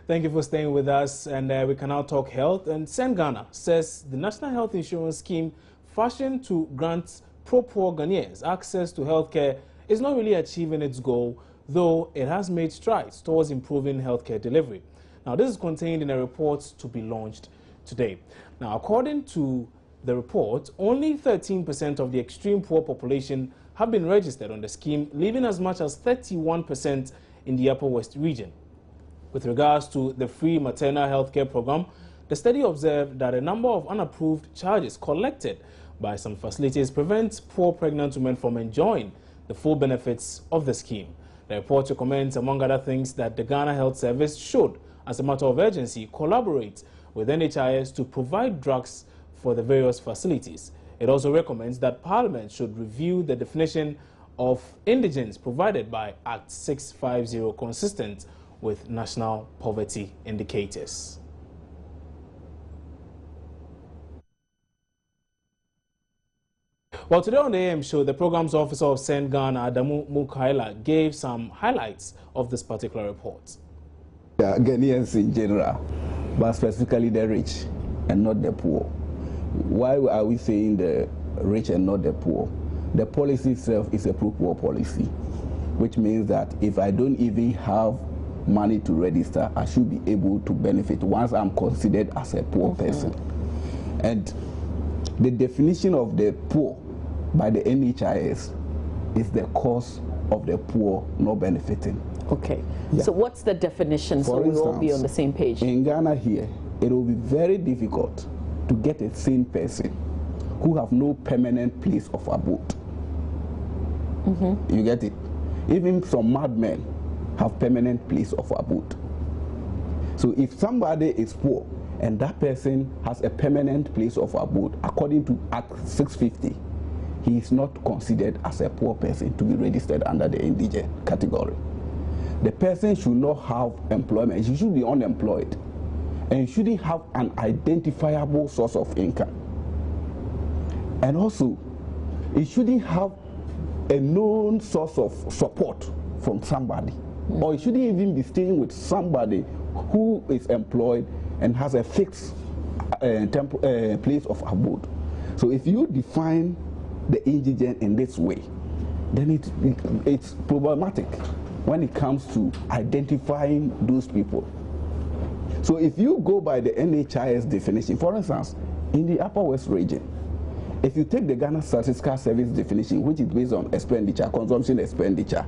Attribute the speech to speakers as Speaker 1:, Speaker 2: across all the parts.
Speaker 1: Thank you for staying with us, and we can now talk health. And Sen Ghana says the National Health Insurance Scheme, fashioned to grant pro-poor Ghanaians access to healthcare, is not really achieving its goal, though it has made strides towards improving healthcare delivery. Now, this is contained in a report to be launched today. Now, according to the report, only 13% of the extreme poor population have been registered on the scheme, leaving as much as 31% in the Upper West region. With regards to the free maternal health care program, the study observed that a number of unapproved charges collected by some facilities prevents poor pregnant women from enjoying the full benefits of the scheme. The report recommends, among other things, that the Ghana Health Service should, as a matter of urgency, collaborate with NHIS to provide drugs for the various facilities. It also recommends that Parliament should review the definition of indigence provided by Act 650, consistent with national poverty indicators. Well, today on the AM show, the program's officer of Sen Ghana, Adamu Mukaila, gave some highlights of this particular report.
Speaker 2: Ghanaians in general, but specifically the rich and not the poor. Why are we saying the rich and not the poor? The policy itself is a pro-poor policy, which means that if I don't even have money to register, I should be able to benefit once I'm considered as a poor person. And the definition of the poor by the NHIS is the cause of the poor not benefiting.
Speaker 3: Okay. Yeah. So what's the definition so we will be on the same page?
Speaker 2: In Ghana here, it will be very difficult to get a sane person who have no permanent place of abode. You get it? Even some madmen have permanent place of abode. So if somebody is poor and that person has a permanent place of abode, according to Act 650, he is not considered as a poor person to be registered under the indigent category. The person should not have employment. He should be unemployed, and he shouldn't have an identifiable source of income. And also, he shouldn't have a known source of support from somebody. Or he shouldn't even be staying with somebody who is employed and has a fixed place of abode. So if you define the indigent in this way, then it's problematic when it comes to identifying those people. So if you go by the NHIS definition, for instance, in the Upper West region, if you take the Ghana Statistical Service definition, which is based on expenditure, consumption expenditure,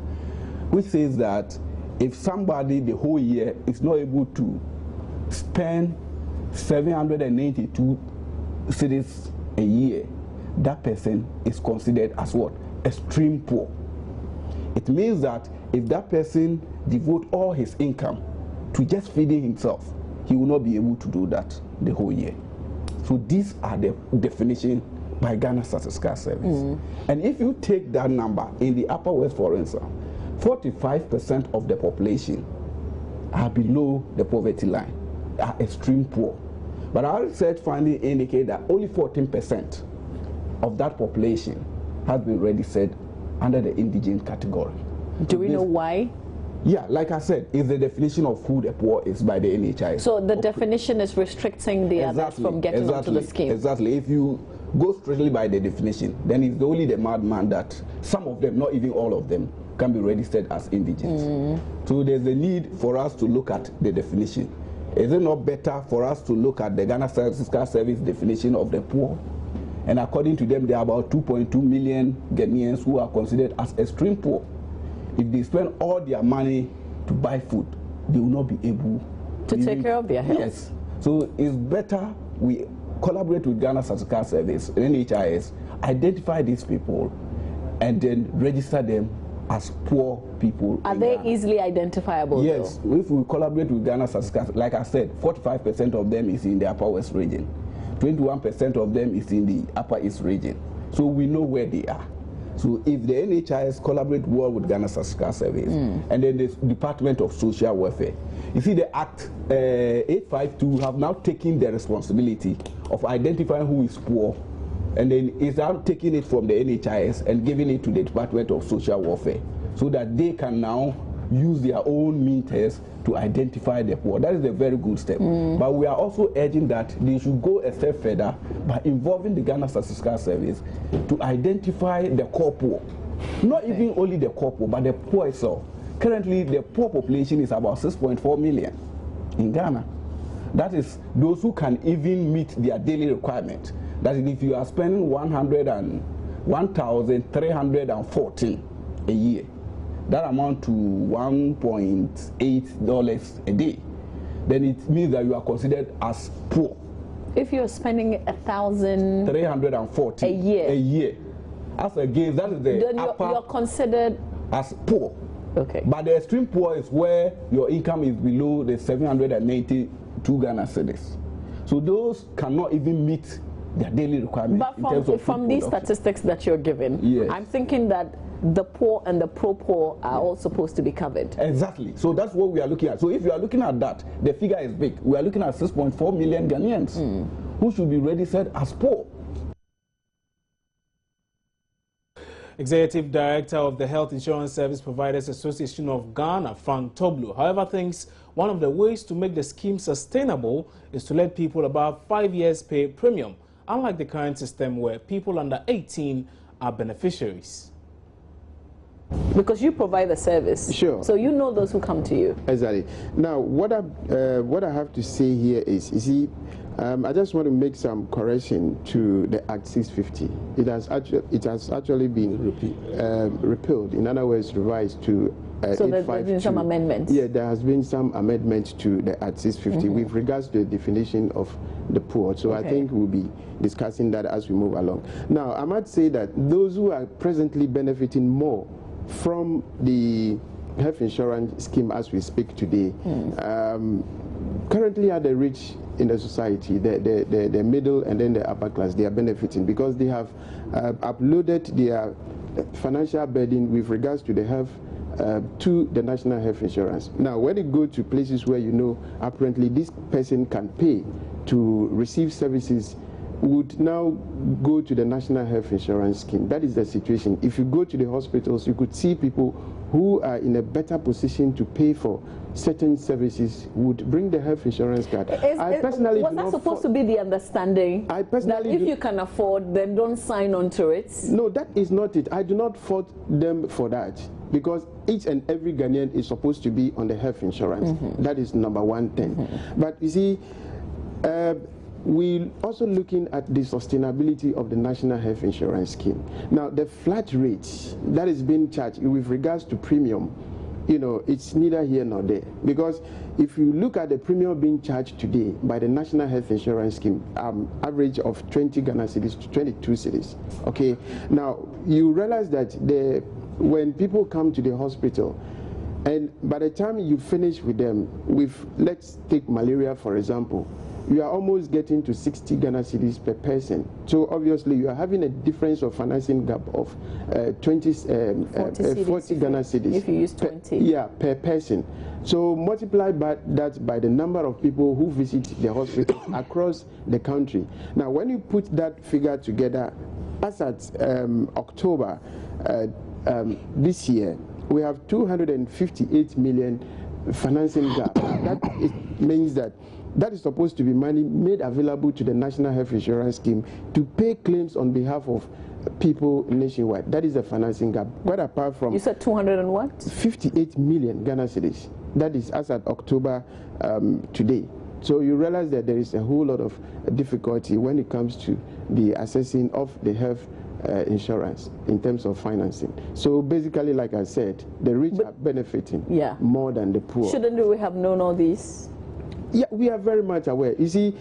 Speaker 2: which says that if somebody the whole year is not able to spend 792 cedis a year, that person is considered as what? Extreme poor. It means that if that person devotes all his income to just feeding himself, he will not be able to do that the whole year. So these are the definition by Ghana Statistical Service. And if you take that number in the Upper West, for instance, 45% of the population are below the poverty line, are extreme poor. But our research findings indicate that only 14% of that population has been registered under the indigent category.
Speaker 3: Do we know why?
Speaker 2: Yeah, like I said, it's the definition of who the poor is by the NHIS.
Speaker 3: So the definition is restricting the others from getting onto the scheme.
Speaker 2: Exactly. If you go strictly by the definition, then it's only the madman that some of them, not even all of them, can be registered as indigent. So there's a need for us to look at the definition. Is it not better for us to look at the Ghana Statistical Service definition of the poor? And according to them, there are about 2.2 million Ghanaians who are considered as extreme poor. If they spend all their money to buy food, they will not be able
Speaker 3: to take care of their health.
Speaker 2: Yes. So it's better we collaborate with Ghana Statistical Service, NHIS, identify these people, and then register them as poor people.
Speaker 3: Are they easily identifiable?
Speaker 2: Yes.
Speaker 3: Though?
Speaker 2: If we collaborate with Ghana Statistical, like I said, 45% of them is in the Upper West region. 21% of them is in the Upper East region. So we know where they are. So if the NHIS collaborate well with Ghana Statistical Service and then the Department of Social Welfare, you see the Act 852 have now taken the responsibility of identifying who is poor, and then is now taking it from the NHIS and giving it to the Department of Social Welfare so that they can now use their own meters to identify the poor. That is a very good step. But we are also urging that they should go a step further by involving the Ghana Statistical Service to identify the core poor. Not even only the core poor, but the poor itself. Currently, the poor population is about 6.4 million in Ghana. That is those who can even meet their daily requirement. That is, if you are spending 1,314 a year, that amount to $1.8 a day, then it means that you are considered as poor.
Speaker 3: If you're spending
Speaker 2: 1,340
Speaker 3: a year,
Speaker 2: as against that is the
Speaker 3: then
Speaker 2: upper,
Speaker 3: you're considered
Speaker 2: as poor.
Speaker 3: Okay.
Speaker 2: But the extreme poor is where your income is below the 782 Ghana cedis. So those cannot even meet their daily requirements.
Speaker 3: But from these statistics that you're given,
Speaker 2: yes,
Speaker 3: I'm thinking that the poor and the pro-poor are all supposed to be covered.
Speaker 2: Exactly. So that's what we are looking at. So if you are looking at that, the figure is big. We are looking at 6.4 million Ghanaians who should be registered as poor.
Speaker 1: Executive Director of the Health Insurance Service Providers Association of Ghana, Frank Toblu, however, thinks one of the ways to make the scheme sustainable is to let people above 5 years pay premium, unlike the current system where people under 18 are beneficiaries.
Speaker 3: Because you provide the service.
Speaker 4: Sure.
Speaker 3: So you know those who come to you.
Speaker 4: Exactly. Now, what I have to say here is, you see, I just want to make some correction to the Act 650. It has actually been repealed. In other words, revised to
Speaker 3: so there's been some amendments.
Speaker 4: Yeah, there has been some amendments to the Act 650 with regards to the definition of the poor. So I think we'll be discussing that as we move along. Now, I might say that those who are presently benefiting more from the health insurance scheme as we speak today, currently are the rich in the society, the middle and then the upper class. They are benefiting because they have uploaded their financial burden with regards to the health to the national health insurance. Now, when you go to places where you know apparently this person can pay to receive services, would now go to the national health insurance scheme. That is the situation. If you go to the hospitals, you could see people who are in a better position to pay for certain services would bring the health insurance card. I personally
Speaker 3: was that supposed to be the understanding?
Speaker 4: I personally
Speaker 3: that if you can afford, then don't sign on to it?
Speaker 4: No, that is not it. I do not fault them for that, because each and every Ghanaian is supposed to be on the health insurance. That is number one thing. But you see, we're also looking at the sustainability of the national health insurance scheme. Now, the flat rate that is being charged with regards to premium, you know, it's neither here nor there. Because if you look at the premium being charged today by the national health insurance scheme, average of 20 Ghana cedis to 22 cedis. Okay, now you realize that when people come to the hospital, and by the time you finish with them, let's take malaria for example, you are almost getting to 60 Ghana cedis per person. So obviously you are having a difference of financing gap of 40 Ghana cedis.
Speaker 3: If you use 20.
Speaker 4: Per person. So multiply that by the number of people who visit the hospitals across the country. Now, when you put that figure together, as at October this year, we have 258 million financing gap. That means that is supposed to be money made available to the National Health Insurance Scheme to pay claims on behalf of people nationwide. That is the financing gap. Quite apart from...
Speaker 3: You said 200 and what?
Speaker 4: 58 million Ghana cedis. That is as at October today. So you realize that there is a whole lot of difficulty when it comes to the assessing of the health insurance in terms of financing. So basically, like I said, the rich are benefiting more than the poor.
Speaker 3: Shouldn't we have known all these?
Speaker 4: Yeah, we are very much aware. You see,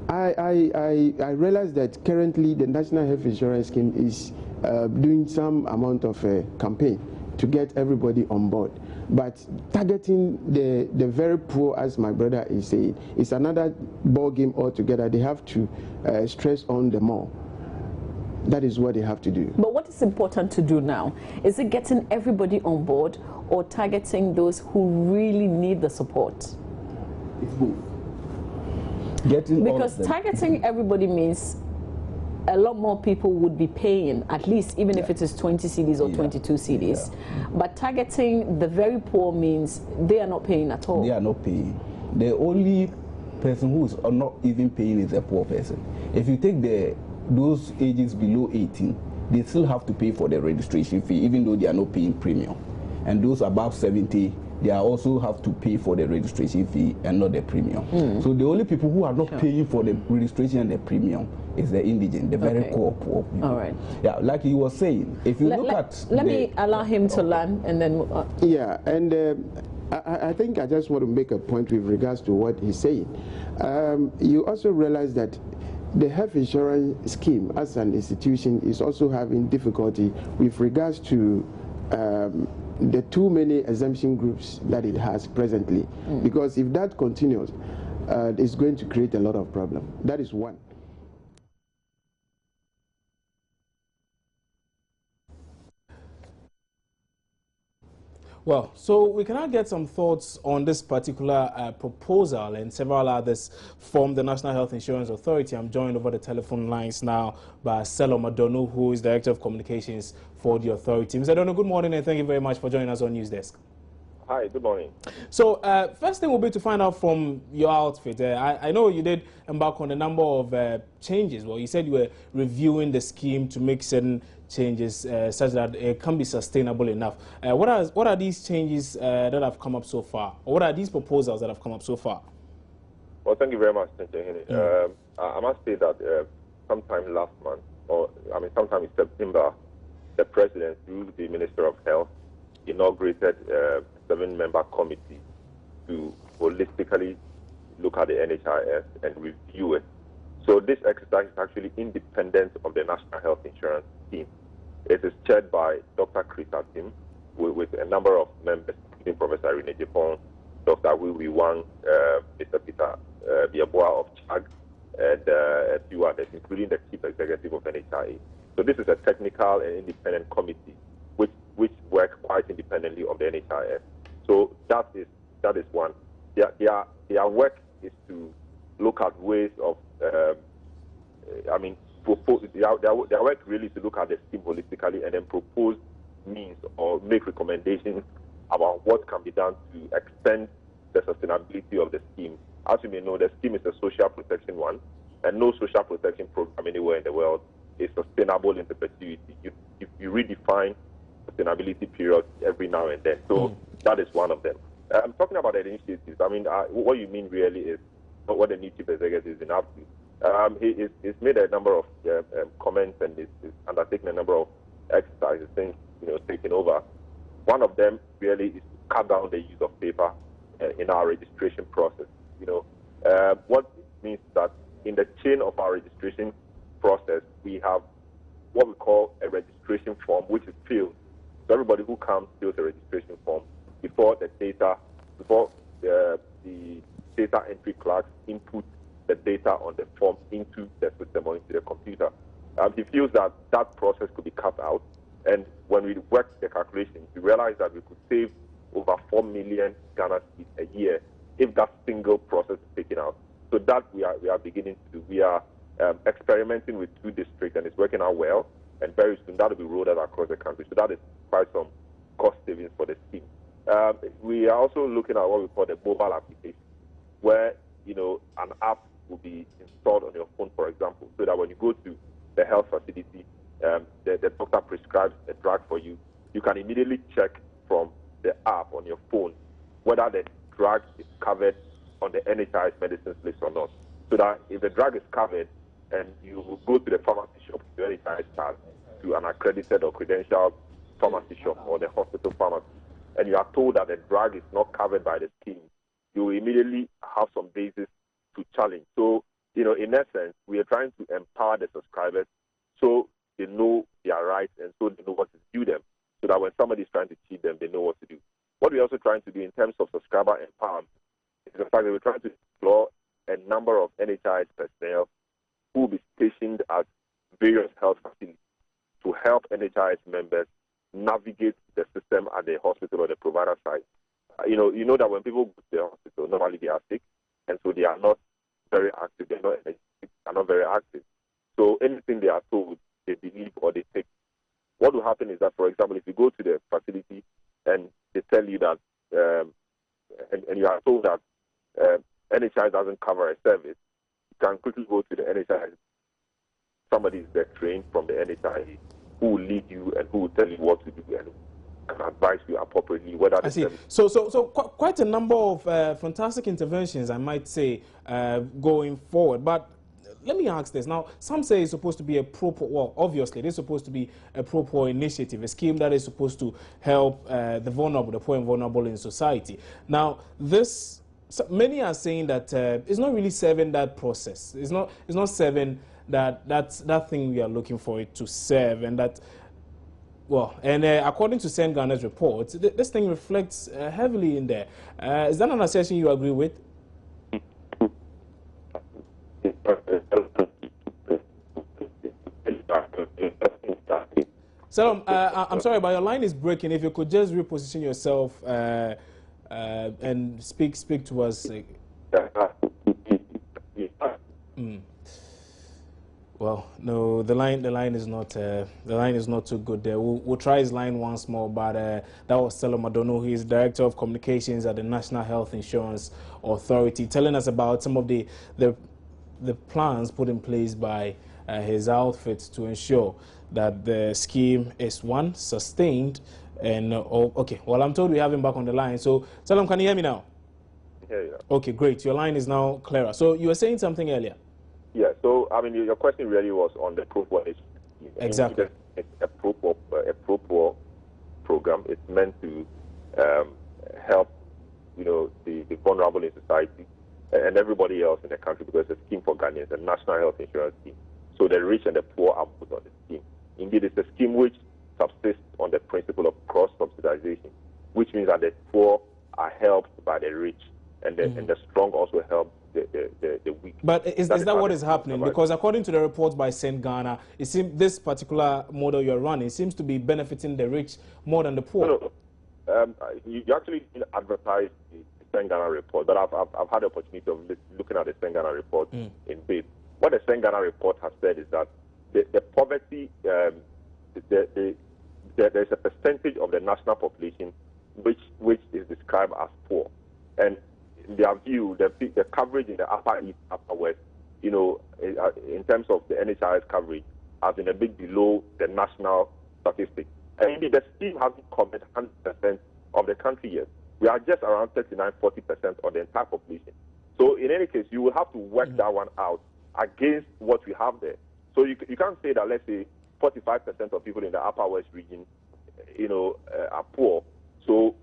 Speaker 4: I realize that currently the National Health Insurance Scheme is doing some amount of a campaign to get everybody on board. But targeting the very poor, as my brother is saying, is another ball game altogether. They have to stress on them more. That is what they have to do.
Speaker 3: But what is important to do now? Is it getting everybody on board or targeting those who really need the support?
Speaker 2: It's both.
Speaker 3: Because targeting everybody means a lot more people would be paying, at least even if it is 20 cedis or 22 cedis. But targeting the very poor means they are not paying at all.
Speaker 2: They are not paying. The only person who is not even paying is a poor person. If you take those ages below 18, they still have to pay for the registration fee, even though they are not paying premium. And those above 70, they also have to pay for the registration fee and not the premium. So the only people who are not paying for the registration and the premium is the indigent, the very poor people.
Speaker 3: All right.
Speaker 2: Yeah, like you were saying, if you look at...
Speaker 3: Let me allow him to learn and then...
Speaker 4: Yeah, and I think I just want to make a point with regards to what he's saying. You also realize that the health insurance scheme as an institution is also having difficulty with regards to the too many exemption groups that it has presently. Because if that continues, it's going to create a lot of problems. That is one.
Speaker 1: Well, so we can now get some thoughts on this particular proposal and several others from the National Health Insurance Authority. I'm joined over the telephone lines now by Selo Madonu, who is Director of Communications for the authority. Mr. Dono, good morning and thank you very much for joining us on News Desk.
Speaker 5: Hi, good morning.
Speaker 1: So, first thing will be to find out from your outfit. I know you did embark on a number of changes. Well, you said you were reviewing the scheme to make certain changes such that it can be sustainable enough. What are these changes that have come up so far? Or what are these proposals that have come up so far?
Speaker 5: Well, thank you very much, Mr. Henry. I must say that sometime last month, sometime in September, the President, through the Minister of Health, inaugurated a 7-member committee to holistically look at the NHIS and review it. So this exercise is actually independent of the National Health Insurance Scheme. It is chaired by Dr. Chris Atim with a number of members, including Professor Irene Jepon, Dr. Wiwi Wang, Mr. Peter Biaboa of CHAG, and a few others, including the Chief Executive of NHIS. So this is a technical and independent committee which work quite independently of the NHIS. So that is one. Their work is to look at ways of, their work really is to look at the scheme holistically and then propose means or make recommendations about what can be done to extend the sustainability of the scheme. As you may know, the scheme is a social protection one, and no social protection program anywhere in the world is sustainable in perpetuity. You redefine sustainability periods every now and then. So that is one of them. I'm talking about the initiatives. What you mean really is what the new Chief Executive has been up to. He's made a number of comments and he's undertaken a number of exercises since taking over. One of them really is to cut down the use of paper in our registration process. What it means that in the chain of our registration process, we have what we call a registration form, which is filled. So everybody who comes fills a registration form before the data entry clerks input the data on the form into the system or into the computer. He feels that that process could be cut out, and when we worked the calculations, we realized that we could save over 4 million Ghana cedis a year if that single process is taken out. So that we are beginning to do. We are experimenting with 2 districts, and it's working out well. And very soon that will be rolled out across the country. So that is quite some cost savings for the scheme. We are also looking at what we call the mobile application, where an app will be installed on your phone, for example, so that when you go to the health facility, the doctor prescribes a drug for you. You can immediately check from the app on your phone whether the drug is covered on the NHIS medicines list or not. So that if the drug is covered and you go to the pharmacy shop with your NHIS card to an accredited or credentialed pharmacy shop or the hospital pharmacy, and you are told that the drug is not covered by the scheme, you will immediately have some basis to challenge. So, in essence, we are trying to empower the subscribers so they know their rights and so they know what to do them, so that when somebody is trying to cheat them, they know what to do. What we're also trying to do in terms of subscriber empowerment is the fact that we're trying to explore a number of NHIS personnel who will be stationed at various health facilities to help NHIS members navigate the system at the hospital or the provider side. You know that when people go to the hospital, normally they are sick, and so they are not very active. They are not very active. So anything they are told, they believe or they take. What will happen is that, for example, if you go to the facility and they tell you that, and you are told that NHIS doesn't cover a service, you can quickly go to the NHIS. Somebody is there trained from the NHIS who will lead you and who will tell you what to do and can advise you appropriately. Whether
Speaker 1: I see. So quite a number of fantastic interventions, I might say, going forward. But let me ask this. Now, some say it's supposed to be a well, obviously, it's supposed to be a pro-poor initiative, a scheme that is supposed to help the vulnerable, the poor and vulnerable in society. Now, many are saying that it's not really serving that process. It's not serving that thing we are looking for it to serve, and that, well, and according to St. Ghana's report, this thing reflects heavily in there. Is that an assertion you agree with? Salam, I'm sorry, but your line is breaking. If you could just reposition yourself and speak to us. Well, no, the line is not too good there. We'll try his line once more, but that was Salam Adono. He is Director of Communications at the National Health Insurance Authority, telling us about some of the plans put in place by his outfit to ensure that the scheme is sustained and okay. Well, I'm told we have him back on the line. So, Salam, can you hear me now?
Speaker 5: Yeah.
Speaker 1: Okay, great. Your line is now clearer. So you were saying something earlier.
Speaker 5: Yeah, so I mean, your question really was on the pro-poor scheme.
Speaker 1: Exactly.
Speaker 5: It's a pro-poor program. It's meant to help, the vulnerable in society and everybody else in the country, because it's a scheme for Ghanaians, a national health insurance scheme. So the rich and the poor are put on the scheme. Indeed, it's a scheme which subsists on the principle of cross-subsidization, which means that the poor are helped by the rich, and the strong also help the weak.
Speaker 1: But is that what is happening? Because according to the reports by St. Ghana, it seems this particular model you're running seems to be benefiting the rich more than the poor.
Speaker 5: No. You actually advertised the St. Ghana report, but I've had the opportunity of looking at the St. Ghana report in depth. What the St. Ghana report has said is that the poverty, there's a percentage of the national population which is described as poor, and in their view, the coverage in the Upper East, Upper West, in terms of the NHIS coverage, has been a bit below the national statistics. And indeed, the scheme hasn't covered 100% of the country yet. We are just around 39-40% of the entire population. So in any case, you will have to work that one out against what we have there. So you can't say that, let's say, 45% of people in the Upper West region, are poor. So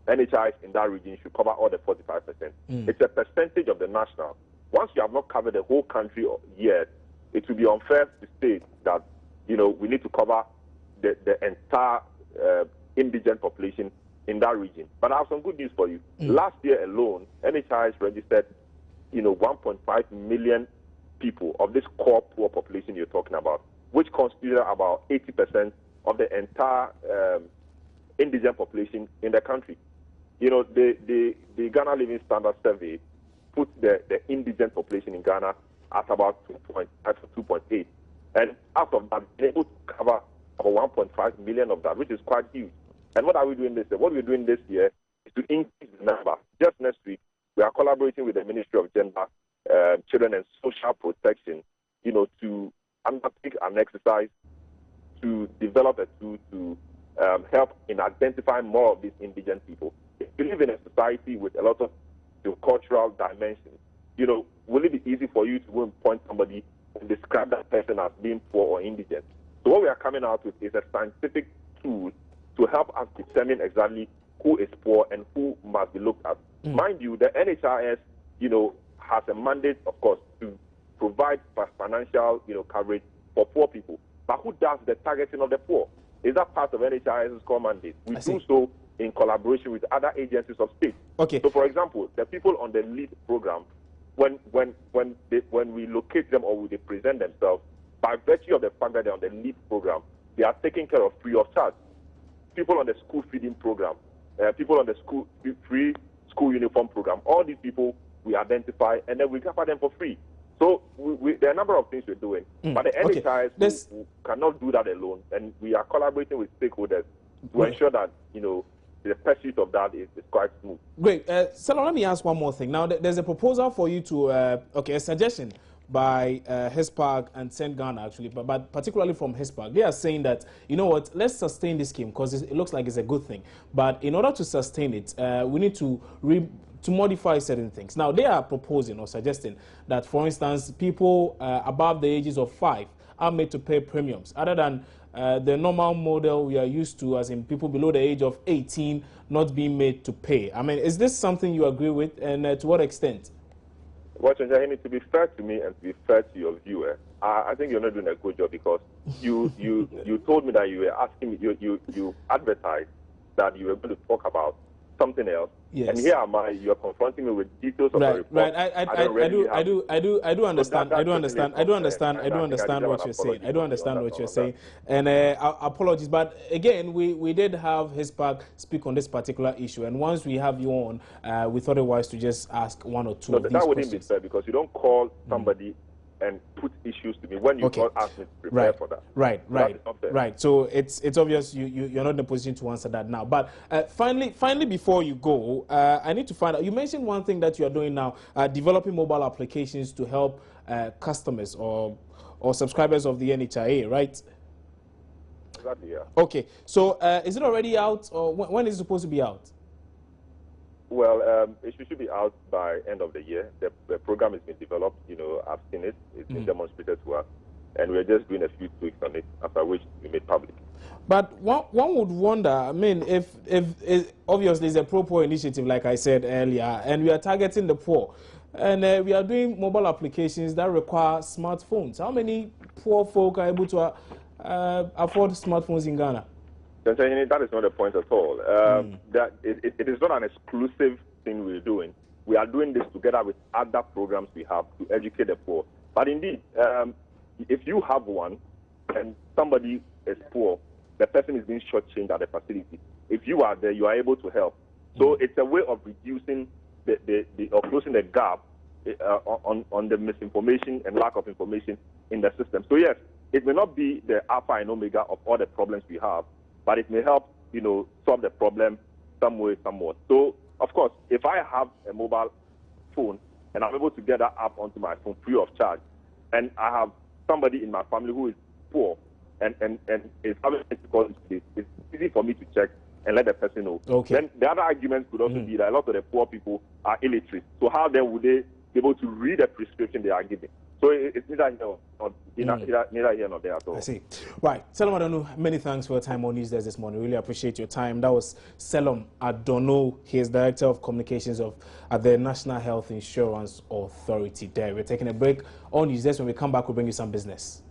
Speaker 5: NHIS in that region should cover all the 45%. It's a percentage of the national. Once you have not covered the whole country yet, it will be unfair to state that, we need to cover the entire indigent population in that region. But I have some good news for you. Last year alone, NHIS registered, 1.5 million people of this core poor population you're talking about, which constitute about 80% of the entire indigent population in the country. The Ghana Living Standard Survey put the indigent population in Ghana at about 2.5 to 2.8. And out of that, we're able to cover about 1.5 million of that, which is quite huge. And what are we doing this year? What we're doing this year is to increase the number. Just next week, we are collaborating with the Ministry of Gender, Children and Social Protection, to undertake an exercise to develop a tool to help in identifying more of these indigent people. If you live in a society with a lot of cultural dimensions, will it be easy for you to go and point somebody and describe that person as being poor or indigent? So what we are coming out with is a scientific tool to help us determine exactly who is poor and who must be looked at. Mind you, the NHIS, has a mandate, of course, to provide financial, coverage for poor people. But who does the targeting of the poor? Is that part of NHIS's core mandate? We do so in collaboration with other agencies of state.
Speaker 1: Okay.
Speaker 5: So, for example, the people on the LEAD program, when we locate them or when they present themselves, by virtue of the fact that they're on the LEAD program, they are taken care of free of charge. People on the school feeding program, people on the free school uniform program, all these people we identify and then we cover them for free. So there are a number of things we're doing, but the NHIS we cannot do that alone, and we are collaborating with stakeholders to ensure that, you know, the pursuit of that is quite smooth.
Speaker 1: Great. So let me ask one more thing. Now, there's a proposal for you to, a suggestion by HISPAG and St. Ghana, actually, but particularly from HISPAG. They are saying that, you know what, let's sustain this scheme because it looks like it's a good thing. But in order to sustain it, we need to modify certain things. Now, they are proposing or suggesting that, for instance, people above the ages of 5 are made to pay premiums, other than the normal model we are used to, as in people below the age of 18 not being made to pay. I mean, is this something you agree with, and to what extent?
Speaker 5: Well, Chenja, to be fair to me and to be fair to your viewer, I think you're not doing a good job, because you told me that you were asking me, you advertised that you were going to talk about something else. Yes. And here am I, you are confronting me with details of the report.
Speaker 1: Right. I do understand what you're saying. I do understand what you're saying. And apologies, but again, we did have HISPAG speak on this particular issue, and once we have you on, we thought it wise to just ask one or two of these questions.
Speaker 5: That wouldn't be fair, because you don't call somebody and put issues to me when you don't ask me to prepare for that.
Speaker 1: Right. So it's obvious you're not in a position to answer that now. But finally, before you go, I need to find out. You mentioned one thing that you are doing now, developing mobile applications to help customers or subscribers of the NHIS, right?
Speaker 5: Exactly. Yeah.
Speaker 1: Okay. So is it already out, or when is it supposed to be out?
Speaker 5: Well, it should be out by end of the year. The program has been developed. You know, I've seen it. It's been demonstrated to us, and we're just doing a few tweaks on it, after which we made public.
Speaker 1: But one would wonder, I mean, if obviously it's a pro-poor initiative, like I said earlier, and we are targeting the poor, and we are doing mobile applications that require smartphones. How many poor folk are able to afford smartphones in Ghana?
Speaker 5: That is not the point at all. That it is not an exclusive thing we're doing. We are doing this together with other programs we have to educate the poor. But indeed, if you have one and somebody is poor, the person is being shortchanged at the facility. If you are there, you are able to help. So it's a way of reducing or closing the gap on the misinformation and lack of information in the system. So yes, it may not be the alpha and omega of all the problems we have, but it may help, you know, solve the problem some way, somewhat. So, of course, if I have a mobile phone and I'm able to get that app onto my phone free of charge, and I have somebody in my family who is poor and is having difficulties with this, it's easy for me to check and let the person know.
Speaker 1: Okay.
Speaker 5: Then the other argument could also be that a lot of the poor people are illiterate. So how then would they be able to read the prescription they are giving? So it's neither here nor there at all.
Speaker 1: I see. Right. Selim Adonu, many thanks for your time on Newsdesk this morning. Really appreciate your time. That was Selim Adonu. He is Director of Communications at the National Health Insurance Authority there. We're taking a break on Newsdesk. When we come back, we'll bring you some business.